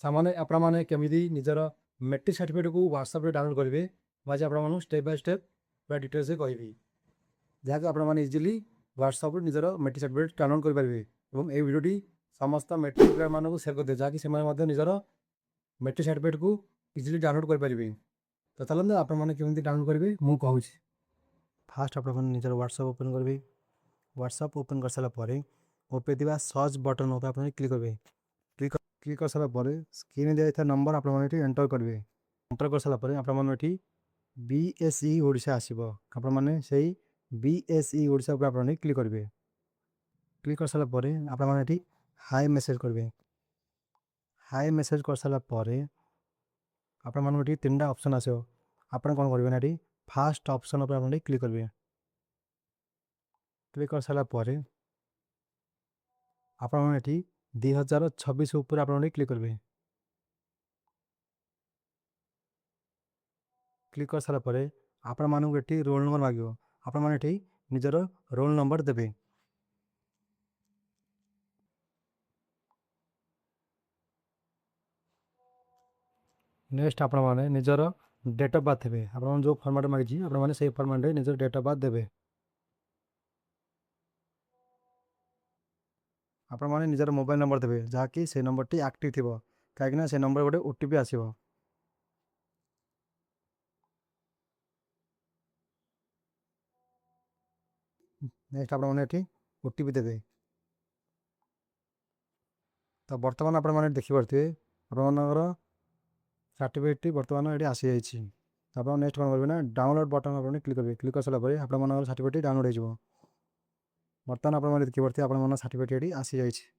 सामान्य आपने केमी निजर मेट्रिक सर्टिफिकेट को व्हाट्सएप डाउनलोड करेंगे आज आप स्टेप बाय स्टेप पूरा डिटेल्स कहबी जहाँकि आपने इजिली व्हाट्सएप निजर मेट्रिक सर्टिफिकेट डाउनलोड करेंगे और ये भिडियोटी समस्त मेट्रिक प्लेयर मानक सेयार करदे जहाँकि से निजर मेट्रिक सर्टिफिकेट को इजिली डाउनलोड करेंगे। तो चलते आपने केमी डाउनलोड करेंगे मुझे कहूँ फास्ट आपने निजर व्हाट्सएप ओपन करेंगे। व्हाट्सएप ओपन कर सारापर ओपे थी सर्च बटन आप क्लिक करेंगे। क्लिक कर सारापर स्क्रीन दिया नंबर आपने एंटर करेंगे। एंटर कर सारापर आपने बीएसई ओडिशा आसो आपने से बीएसई ओडिशा पर आपने क्लिक करेंगे। क्लिक कर सारापर आपने हाई मेसेज करेंगे। हाई मेसेज कर सारापर आपने तीन टा ऑप्शन आसो आपने कौन करेंगे ना फास्ट ऑप्शन पर आपने क्लिक करेंगे। क्लिक कर सारापर आपने 2026 ऊपर आपने क्लिक करेंगे। क्लिक कर सारापर आपण मानक ये रोल नंबर मांग आपने निजर रोल नंबर देवे। नेक्स्ट आपने निजर डेट ऑफ बर्थ देवे आप जो फॉर्मेट मांगी आपने से फॉर्मेट निजर डेट ऑफ बर्थ देवे। आपने निजर मोबाइल नंबर देवे जहाँकि से नंबर टी एक्टिव थी कहीं से नंबर गोटे ओटीपी आसो। नेक्स्ट आपने ओटीपी देवे। तो बर्तमान आपने देखिपे आप सर्टिफिकेट बर्तमान ये आसी जाइए। आप नेक्स्ट कौन करेंगे ना डाउनलोड बटन आपने क्लिक करेंगे। क्लिक कर सारापर आप सर्टिफिकेट डाउनलोड हो बर्तमान आपने देखिए आप सर्टिफिकेट आसी जाइए।